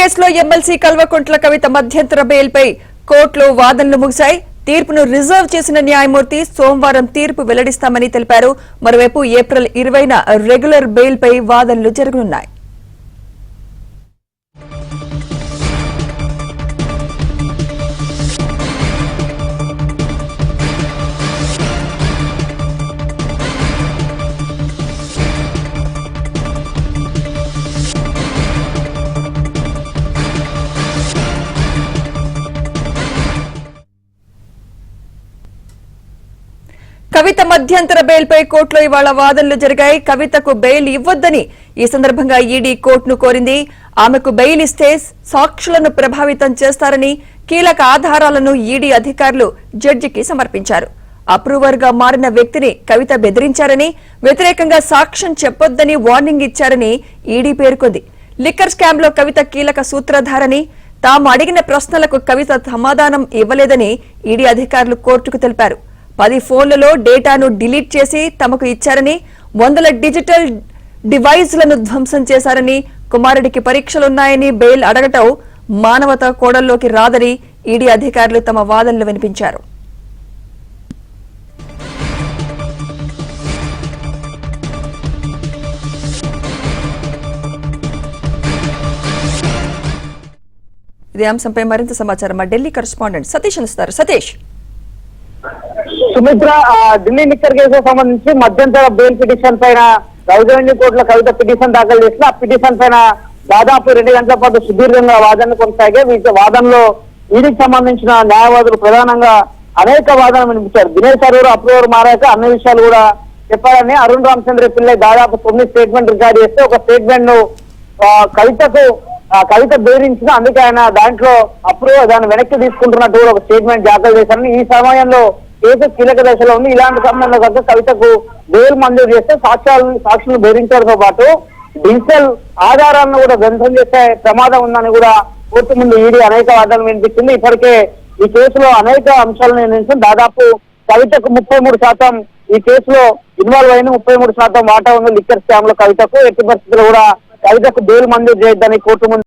కేసులో ఎమ్మెల్సీ కల్వకుంట్ల కవిత మధ్యంతర బెయిల్పై కోర్టులో వాదనలు ముగిశాయి. తీర్పును రిజర్వ్ చేసిన న్యాయమూర్తి సోమవారం తీర్పు వెల్లడిస్తామని తెలిపారు. మరోవైపు ఏప్రిల్ 20న రెగ్యులర్ బెయిల్పై వాదనలు జరగనున్నాయి. కవిత మధ్యంతర బెయిల్పై కోర్టులో ఇవాళ వాదనలు జరిగాయి. కవితకు బెయిల్ ఇవ్వొద్దని ఈ సందర్భంగా ఈడీ కోర్టును కోరింది. ఆమెకు బెయిల్ ఇస్తే సాక్షులను ప్రభావితం చేస్తారని కీలక ఆధారాలను ఈడీ అధికారులు జడ్జికి సమర్పించారు. అప్రూవర్ గా మారిన వ్యక్తిని కవిత బెదిరించారని, వ్యతిరేకంగా సాక్ష్యం చెప్పొద్దని వార్నింగ్ ఇచ్చారని ఈడీ పేర్కొంది. లిక్కర్ స్కామ్ లో కవిత కీలక సూత్రధారని, తాము అడిగిన ప్రశ్నలకు కవిత సమాధానం ఇవ్వలేదని ఈడీ అధికారులు కోర్టుకు తెలిపారు. 10 ఫోన్లలో డేటాను డిలీట్ చేసి తమకు ఇచ్చారని, 100 డిజిటల్ డివైజ్లను ధ్వంసం చేశారని, కుమారుడికి పరీక్షలున్నాయని బెయిల్ అడగటం మానవతా కోడల్లోకి రాదని ఈడీ అధికారులు తమ వాదనలు వినిపించారు. ఇదే అంశంపై మరింత సమాచారం మా ఢిల్లీ కరెస్పాండెంట్ సతీష్ అందిస్తారు. సతీష్, సుమిత్ర, ఢిల్లీ లిక్కర్ కేసుకు సంబంధించి మధ్యంతర బెయిల్ పిటిషన్ పైన రెవెన్యూ కోర్టులో కవిత పిటిషన్ దాఖలు చేసిన ఆ పిటిషన్ పైన దాదాపు 2 గంటల పాటు సుదీర్ఘంగా వాదనలు కొనసాగాయి. వీటి వాదనలో ఈడీకి సంబంధించిన న్యాయవాదులు ప్రధానంగా అనేక వాదనలు వినిపించారు. దినేష్ అరూర్ అప్రూవర్ మారాక అన్ని విషయాలు కూడా చెప్పారని అరుణ్ రామచంద్ర పిల్లై దాదాపు 9 స్టేట్మెంట్ రికార్డు చేస్తే ఒక స్టేట్మెంట్ ను కవిత బెదిరించిన, అందుకే ఆయన దాంట్లో అప్రూవర్ దాన్ని వెనక్కి తీసుకుంటున్నట్టు కూడా ఒక స్టేట్మెంట్ దాఖలు చేశారని, ఈ సమయంలో కేసు కీలక దశలో ఉంది. ఇలాంటి సమయంలో కనుక కవితకు బెయిల్ మంజూరు చేస్తే సాక్షులను బెదిరించడంతో పాటు డిజిటల్ ఆధారాలను కూడా ధ్వంసం చేసే ప్రమాదం ఉందని కూడా కోర్టు ముందు ఈడీ అనేక వాదనలు వినిపించింది. ఇప్పటికే ఈ కేసులో అనేక అంశాలను నిర్ణయించి దాదాపు కవితకు 33% ఈ కేసులో ఇన్వాల్వ్ అయిన 33% వాటా ఉంది లిక్కర్ స్కామ్ లో కవితకు. ఎట్టి పరిస్థితుల్లో కూడా కవితకు బెయిల్ మంజూరు చేయొద్దని కోర్టు ముందు